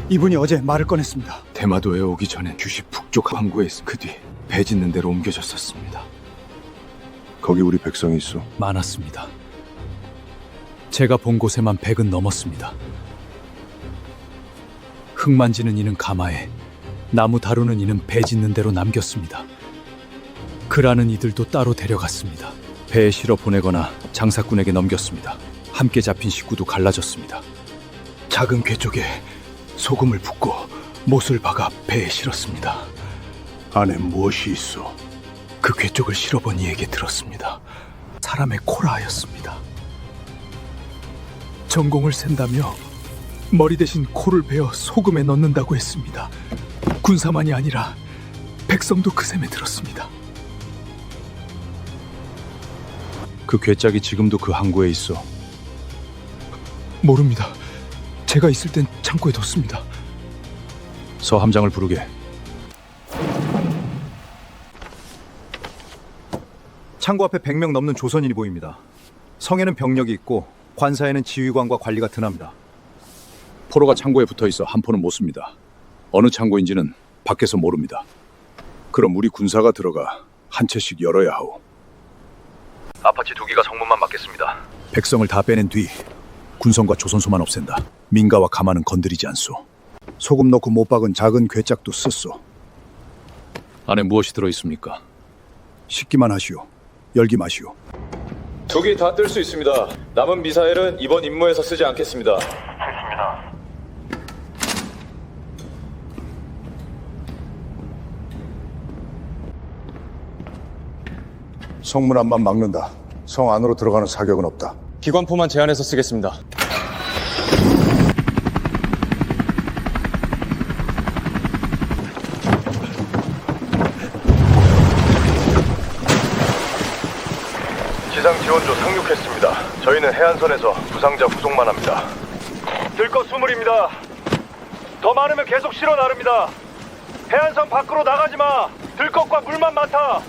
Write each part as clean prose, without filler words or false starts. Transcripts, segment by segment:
이분이 어제 말을 꺼냈습니다. 대마도에 오기 전엔 규시 북쪽 항구에 있어 그 뒤 배 짓는 데로 옮겨졌었습니다. 거기 우리 백성이 있어. 많았습니다. 제가 본 곳에만 100은 넘었습니다. 흙 만지는 이는 가마에, 나무 다루는 이는 배 짓는 데로 남겼습니다. 그라는 이들도 따로 데려갔습니다. 배에 실어 보내거나 장사꾼에게 넘겼습니다. 함께 잡힌 식구도 갈라졌습니다. 작은 궤 쪽에 소금을 붓고 못을 박아 배에 실었습니다. 안에 무엇이 있어? 그 궤 쪽을 실어본 이에게 들었습니다. 사람의 코라하였습니다. 전공을 센다며 머리 대신 코를 베어 소금에 넣는다고 했습니다. 군사만이 아니라 백성도 그 셈에 들었습니다. 그 괴짝이 지금도 그 항구에 있어. 모릅니다. 제가 있을 땐 창고에 뒀습니다. 서 함장을 부르게. 창고 앞에 100명 넘는 조선인이 보입니다. 성에는 병력이 있고 관사에는 지휘관과 관리가 드납니다. 포로가 창고에 붙어있어 한 포는 못 씁니다. 어느 창고인지는 밖에서 모릅니다. 그럼 우리 군사가 들어가 한 채씩 열어야 하오. 아파치 2기가 성문만 막겠습니다. 백성을 다 빼낸 뒤 군성과 조선소만 없앤다. 민가와 가마는 건드리지 않소. 소금 넣고 못 박은 작은 괴짝도 쓰소. 안에 무엇이 들어있습니까? 식기만 하시오. 열기 마시오. 2기 다 뜰 수 있습니다. 남은 미사일은 이번 임무에서 쓰지 않겠습니다. 성문 앞만 막는다. 성 안으로 들어가는 사격은 없다. 기관포만 제한해서 쓰겠습니다. 지상 지원조 상륙했습니다. 저희는 해안선에서 부상자 후송만 합니다. 들것 수물입니다. 더 많으면 계속 실어 나릅니다. 해안선 밖으로 나가지 마. 들것과 물만 맡아.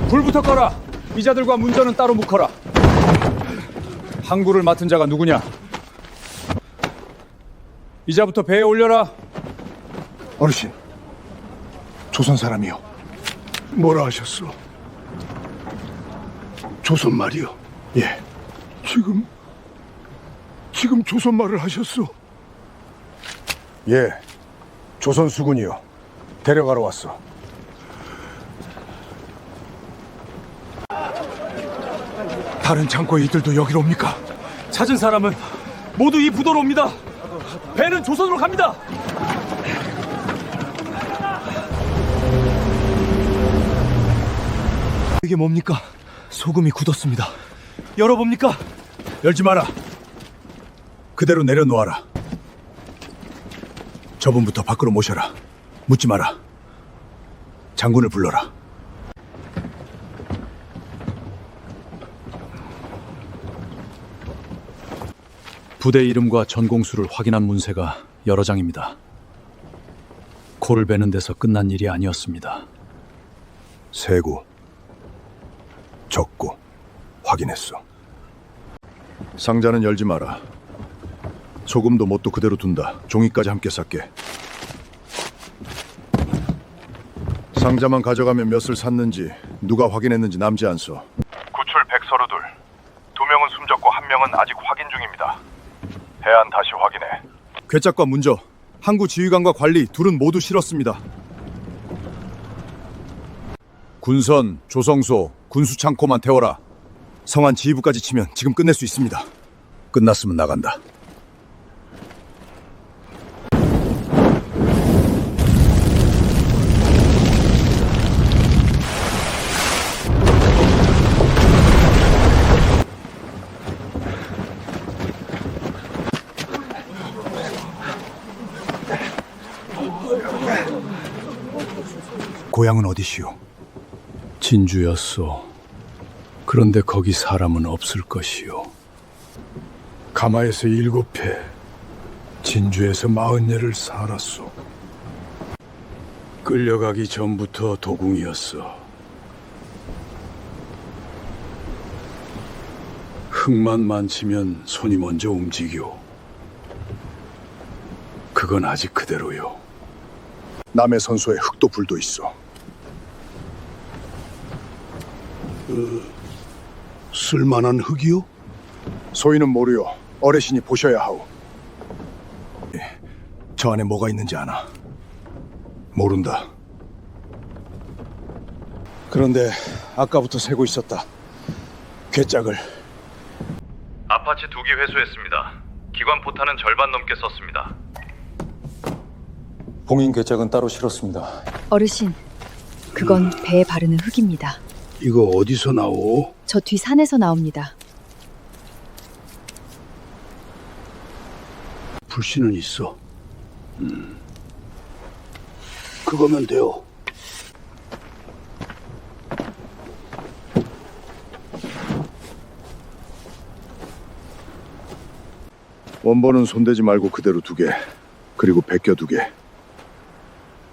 불부터 꺼라. 이자들과 문전은 따로 묶어라. 항구를 맡은 자가 누구냐? 이자부터 배에 올려라. 어르신, 조선 사람이요. 뭐라 하셨소? 조선 말이요. 예. 지금 조선 말을 하셨소? 예. 조선 수군이요. 데려가러 왔어. 다른 창고의 이들도 여기로 옵니까? 찾은 사람은 모두 이 부도로 옵니다. 배는 조선으로 갑니다. 이게 뭡니까? 소금이 굳었습니다. 열어봅니까? 열지 마라. 그대로 내려놓아라. 저분부터 밖으로 모셔라. 묻지 마라. 장군을 불러라. 부대 이름과 전공수를 확인한 문세가 여러 장입니다. 코를 베는 데서 끝난 일이 아니었습니다. 세고, 적고, 확인했어. 상자는 열지 마라. 소금도 뭣도 그대로 둔다. 종이까지 함께 쌌게. 상자만 가져가면 몇을 샀는지 누가 확인했는지 남지 않소. 구출 100서루둘. 2명은 숨졌고 1명은 아직 확인 중입니다. 해안 다시 확인해. 괴짝과 문저, 항구 지휘관과 관리 둘은 모두 실었습니다. 군선, 조성소, 군수창고만 태워라. 성안 지휘부까지 치면 지금 끝낼 수 있습니다. 끝났으면 나간다. 고향은 어디시오? 진주였소. 그런데 거기 사람은 없을 것이요. 가마에서 7해, 진주에서 40년을 살았소. 끌려가기 전부터 도궁이었어. 흙만 만지면 손이 먼저 움직여. 그건 아직 그대로요. 남의 선소에 흙도 불도 있어. 쓸만한 흙이요? 소인은 모르요. 어르신이 보셔야 하오. 저 안에 뭐가 있는지 아나? 모른다. 그런데 아까부터 세고 있었다. 괴짝을. 아파치 2기 회수했습니다. 기관 포탄은 절반 넘게 썼습니다. 봉인 괴짝은 따로 실었습니다. 어르신, 그건 배에 바르는 흙입니다. 이거 어디서 나오? 저 뒤 산에서 나옵니다. 불씨는 있어. 그거면 돼요. 원본은 손대지 말고 그대로 두게. 그리고 베껴 두게.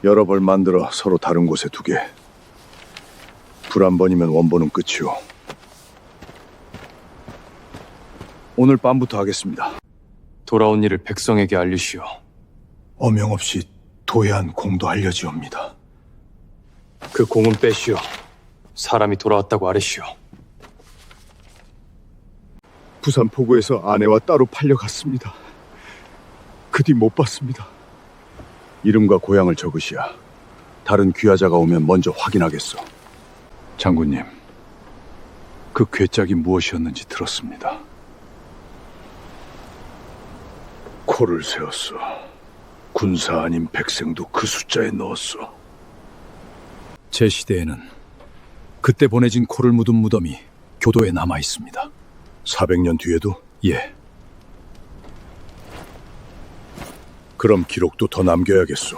여러 벌 만들어 서로 다른 곳에 두게. 불 한 번이면 원본은 끝이오. 오늘 밤부터 하겠습니다. 돌아온 일을 백성에게 알리시오. 어명 없이 도해한 공도 알려지옵니다. 그 공은 빼시오. 사람이 돌아왔다고 아뢰시오. 부산 포구에서 아내와 따로 팔려갔습니다. 그 뒤 못 봤습니다. 이름과 고향을 적으시야. 다른 귀하자가 오면 먼저 확인하겠소. 장군님, 그 괴짝이 무엇이었는지 들었습니다. 코를 세웠어. 군사 아닌 백성도 그 숫자에 넣었어. 제 시대에는 그때 보내진 코를 묻은 무덤이 교도에 남아 있습니다. 400년 뒤에도? 예, 그럼 기록도 더 남겨야겠소.